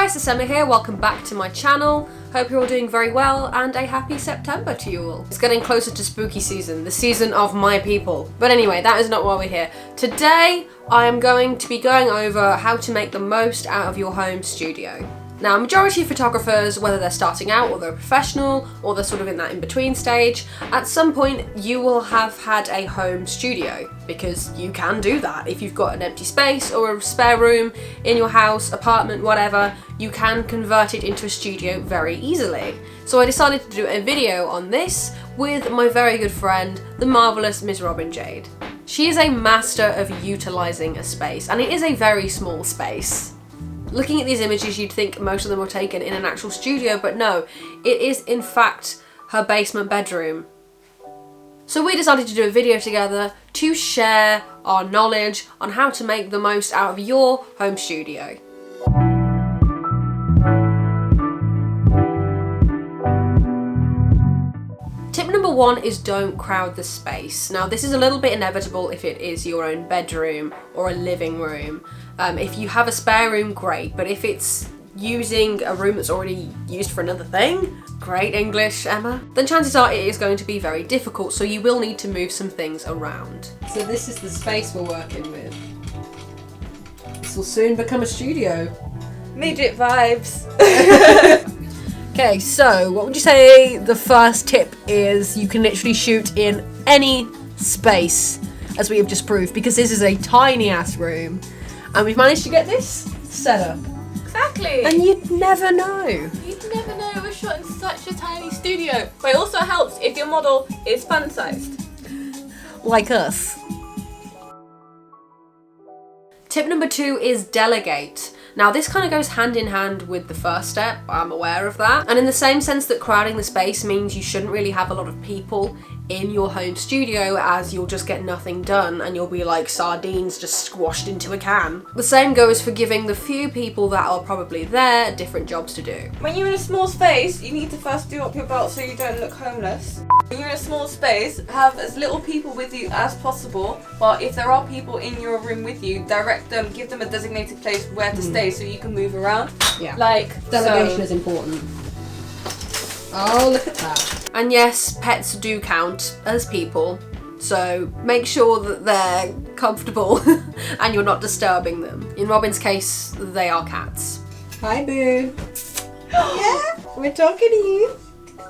guys, it's Emma here, welcome back to my channel. Hope you're all doing very well and a happy September to you all. It's getting closer to spooky season, the season of my people. But anyway, that is not why we're here. Today, I am going to be going over how to make the most out of your home studio. Now, majority of photographers, whether they're starting out or they're professional or they're sort of in that in-between stage, at some point you will have had a home studio because you can do that. If you've got an empty space or a spare room in your house, apartment, whatever, you can convert it into a studio very easily. So I decided to do a video on this with my very good friend, the marvellous Miss Robin Jade. She is a master of utilising a space, and it is a very small space. Looking at these images, you'd think most of them were taken in an actual studio, but no, it is in fact her basement bedroom. So we decided to do a video together to share our knowledge on how to make the most out of your home studio. Tip number one is don't crowd the space. Now this is a little bit inevitable if it is your own bedroom or a living room. If you have a spare room, great, but if it's using a room that's already used for another thing, great English, Emma, then chances are it is going to be very difficult, so you will need to move some things around. So this is the space we're working with. This will soon become a studio. Midget vibes. Okay, so what would you say the first tip is? You can literally shoot in any space, as we have just proved, because this is a tiny ass room. And we've managed to get this set up. Exactly. And you'd never know. You'd never know it was shot in such a tiny studio. But it also helps if your model is fun-sized. Like us. Tip number two is delegate. Now this kind of goes hand in hand with the first step, I'm aware of that. And in the same sense that crowding the space means you shouldn't really have a lot of people in your home studio, as you'll just get nothing done and you'll be like sardines just squashed into a can. The same goes for giving the few people that are probably there different jobs to do. When you're in a small space, you need to first do up your belt so you don't look homeless. When you're in a small space, have as little people with you as possible, but if there are people in your room with you, direct them, give them a designated place where to stay so you can move around. Yeah. Like, delegation is important. Oh, look at that. And yes, pets do count as people, so make sure that they're comfortable and you're not disturbing them. In Robin's case, they are cats. Hi, Boo. Yeah, we're talking to you.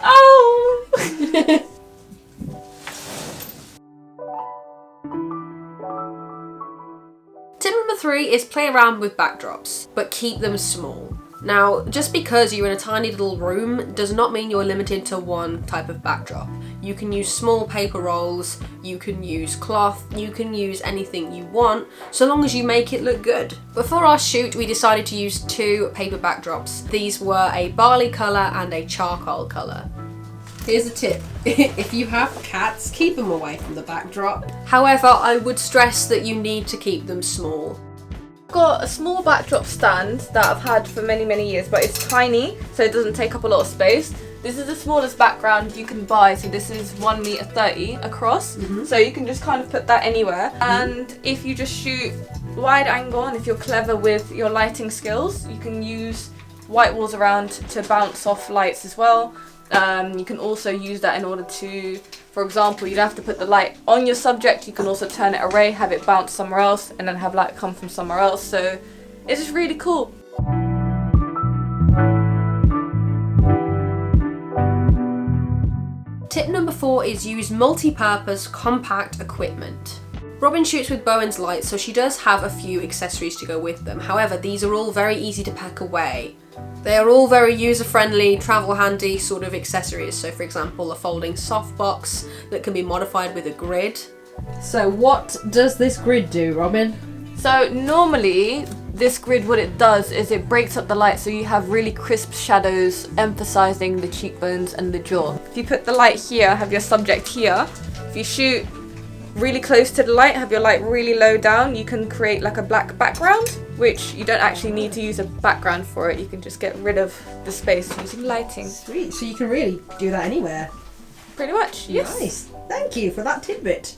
Oh! Tip number three is play around with backdrops, but keep them small. Now, just because you're in a tiny little room does not mean you're limited to one type of backdrop. You can use small paper rolls, you can use cloth, you can use anything you want, so long as you make it look good. But for our shoot, we decided to use two paper backdrops. These were a barley colour and a charcoal colour. Here's a tip. If you have cats, keep them away from the backdrop. However, I would stress that you need to keep them small. Got a small backdrop stand that I've had for many years, but it's tiny, so it doesn't take up a lot of space. This is the smallest background you can buy, so this is 1.30 meters across, so you can just kind of put that anywhere. And if you just shoot wide angle, and if you're clever with your lighting skills, you can use white walls around to bounce off lights as well. You can also use that in order to, for example, you don't have to put the light on your subject, you can also turn it away, have it bounce somewhere else, and then have light come from somewhere else, so it's just really cool. Tip number four is use multi-purpose compact equipment. Robin shoots with Bowen's lights, so she does have a few accessories to go with them. However, these are all very easy to pack away. They are all very user-friendly, travel-handy sort of accessories. So for example, a folding softbox that can be modified with a grid. So what does this grid do, Robin? So normally, this grid, what it does is it breaks up the light so you have really crisp shadows emphasizing the cheekbones and the jaw. If you put the light here, have your subject here, if you shoot really close to the light, have your light really low down, you can create like a black background, which you don't actually need to use a background for it. You can just get rid of the space using lighting. Sweet, so you can really do that anywhere. Pretty much, yes. Nice, thank you for that tidbit.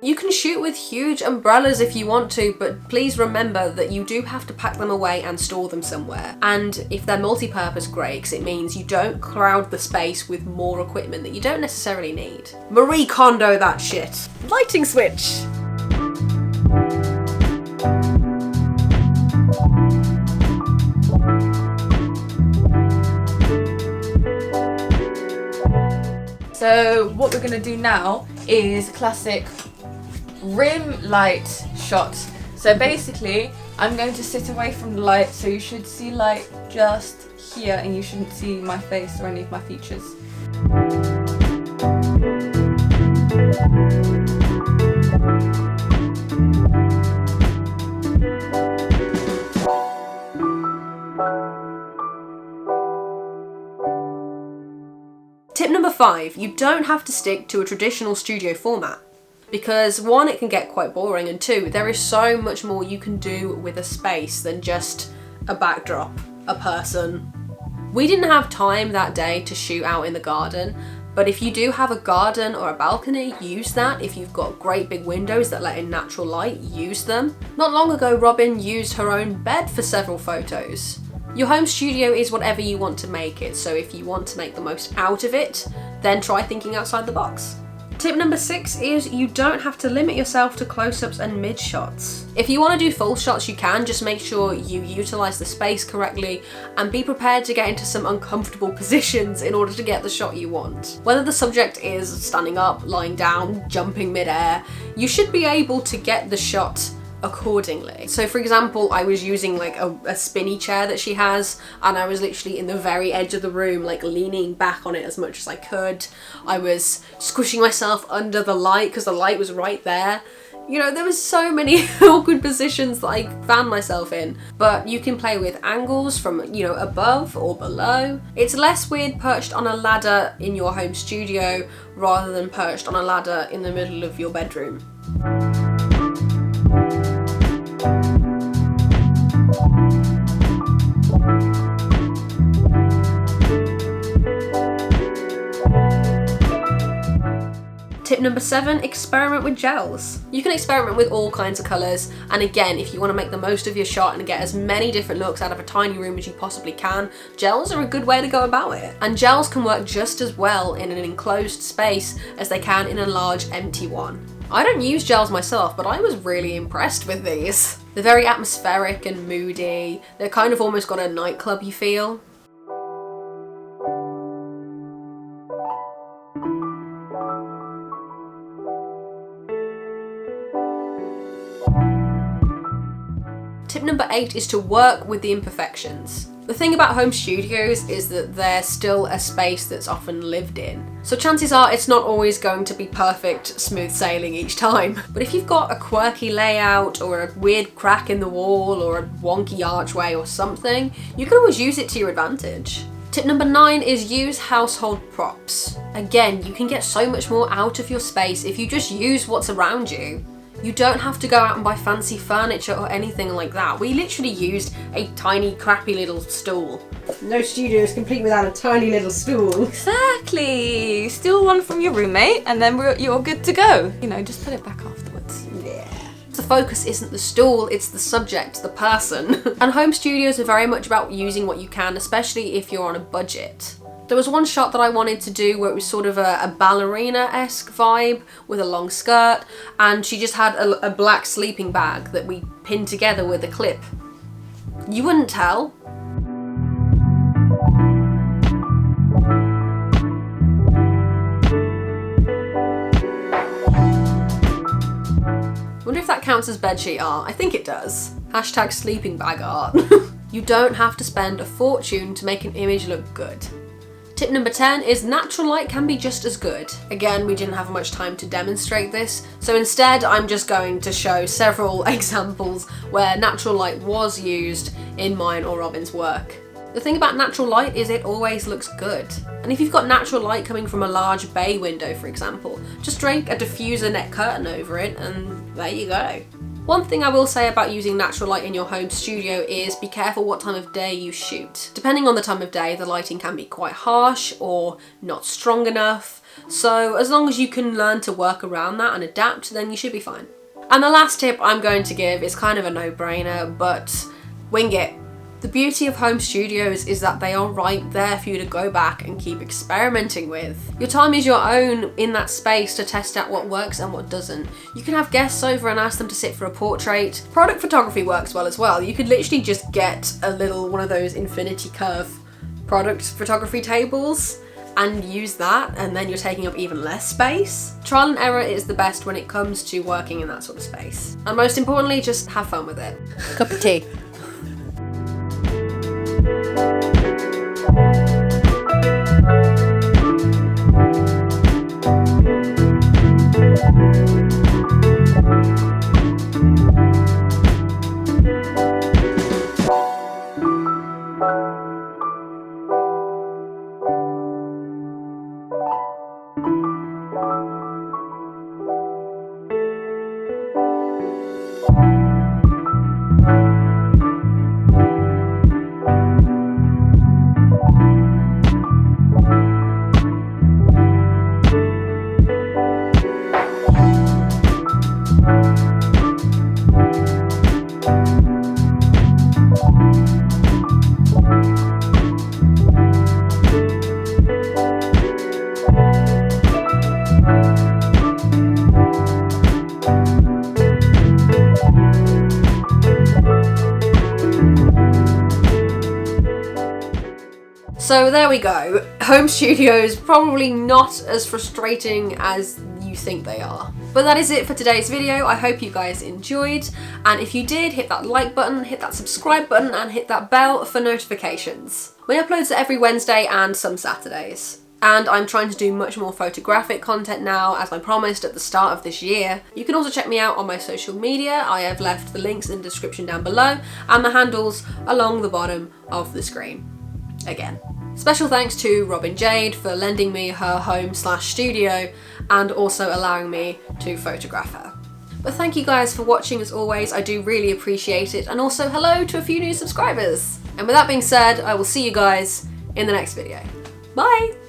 You can shoot with huge umbrellas if you want to, but please remember that you do have to pack them away and store them somewhere. And if they're multi-purpose breaks, it means you don't crowd the space with more equipment that you don't necessarily need. Marie Kondo that shit. Lighting switch. So what we're gonna do now is classic rim light shot. So basically, I'm going to sit away from the light, so you should see light just here and you shouldn't see my face or any of my features. Tip number 5, you don't have to stick to a traditional studio format. Because 1, it can get quite boring, and 2, there is so much more you can do with a space than just a backdrop, a person. We didn't have time that day to shoot out in the garden, but if you do have a garden or a balcony, use that. If you've got great big windows that let in natural light, use them. Not long ago, Robin used her own bed for several photos. Your home studio is whatever you want to make it, so if you want to make the most out of it, then try thinking outside the box. Tip number 6 is you don't have to limit yourself to close-ups and mid-shots. If you want to do full shots, you can, just make sure you utilize the space correctly and be prepared to get into some uncomfortable positions in order to get the shot you want. Whether the subject is standing up, lying down, jumping mid-air, you should be able to get the shot accordingly. So for example, I was using like a spinny chair that she has, and I was literally in the very edge of the room, like leaning back on it as much as I could. I was squishing myself under the light because the light was right there. You know, there was so many awkward positions that I found myself in, but you can play with angles from, you know, above or below. It's less weird perched on a ladder in your home studio rather than perched on a ladder in the middle of your bedroom. Tip number 7, experiment with gels. You can experiment with all kinds of colours, and again, if you want to make the most of your shot and get as many different looks out of a tiny room as you possibly can, gels are a good way to go about it. And gels can work just as well in an enclosed space as they can in a large empty one. I don't use gels myself, but I was really impressed with these. They're very atmospheric and moody. They're kind of almost got a nightclub-y feel. Tip number 8 is to work with the imperfections. The thing about home studios is that they're still a space that's often lived in. So chances are it's not always going to be perfect, smooth sailing each time. But if you've got a quirky layout or a weird crack in the wall or a wonky archway or something, you can always use it to your advantage. Tip number 9 is use household props. Again, you can get so much more out of your space if you just use what's around you. You don't have to go out and buy fancy furniture or anything like that. We literally used a tiny, crappy little stool. No studio is complete without a tiny little stool. Exactly. Steal one from your roommate and then you're good to go. You know, just put it back afterwards. Yeah. The focus isn't the stool, it's the subject, the person. And home studios are very much about using what you can, especially if you're on a budget. There was one shot that I wanted to do where it was sort of a ballerina-esque vibe with a long skirt, and she just had a black sleeping bag that we pinned together with a clip. You wouldn't tell. Wonder if that counts as bedsheet art. I think it does. Hashtag sleeping bag art. You don't have to spend a fortune to make an image look good. Tip number 10 is natural light can be just as good. Again, we didn't have much time to demonstrate this, so instead I'm just going to show several examples where natural light was used in mine or Robin's work. The thing about natural light is it always looks good. And if you've got natural light coming from a large bay window, for example, just drape a diffuser net curtain over it and there you go. One thing I will say about using natural light in your home studio is be careful what time of day you shoot. Depending on the time of day, the lighting can be quite harsh or not strong enough. So as long as you can learn to work around that and adapt, then you should be fine. And the last tip I'm going to give is kind of a no-brainer, but wing it. The beauty of home studios is that they are right there for you to go back and keep experimenting with. Your time is your own in that space to test out what works and what doesn't. You can have guests over and ask them to sit for a portrait. Product photography works well as well. You could literally just get a little one of those infinity curve product photography tables and use that, and then you're taking up even less space. Trial and error is the best when it comes to working in that sort of space. And most importantly, just have fun with it. Cup of tea. So there we go. Home studios probably not as frustrating as you think they are. But that is it for today's video. I hope you guys enjoyed. And if you did, hit that like button, hit that subscribe button, and hit that bell for notifications. We upload every Wednesday and some Saturdays. And I'm trying to do much more photographic content now, as I promised at the start of this year. You can also check me out on my social media. I have left the links in the description down below and the handles along the bottom of the screen. Again. Special thanks to Robin Jade for lending me her home/studio and also allowing me to photograph her. But thank you guys for watching as always, I do really appreciate it, and also hello to a few new subscribers. And with that being said, I will see you guys in the next video. Bye!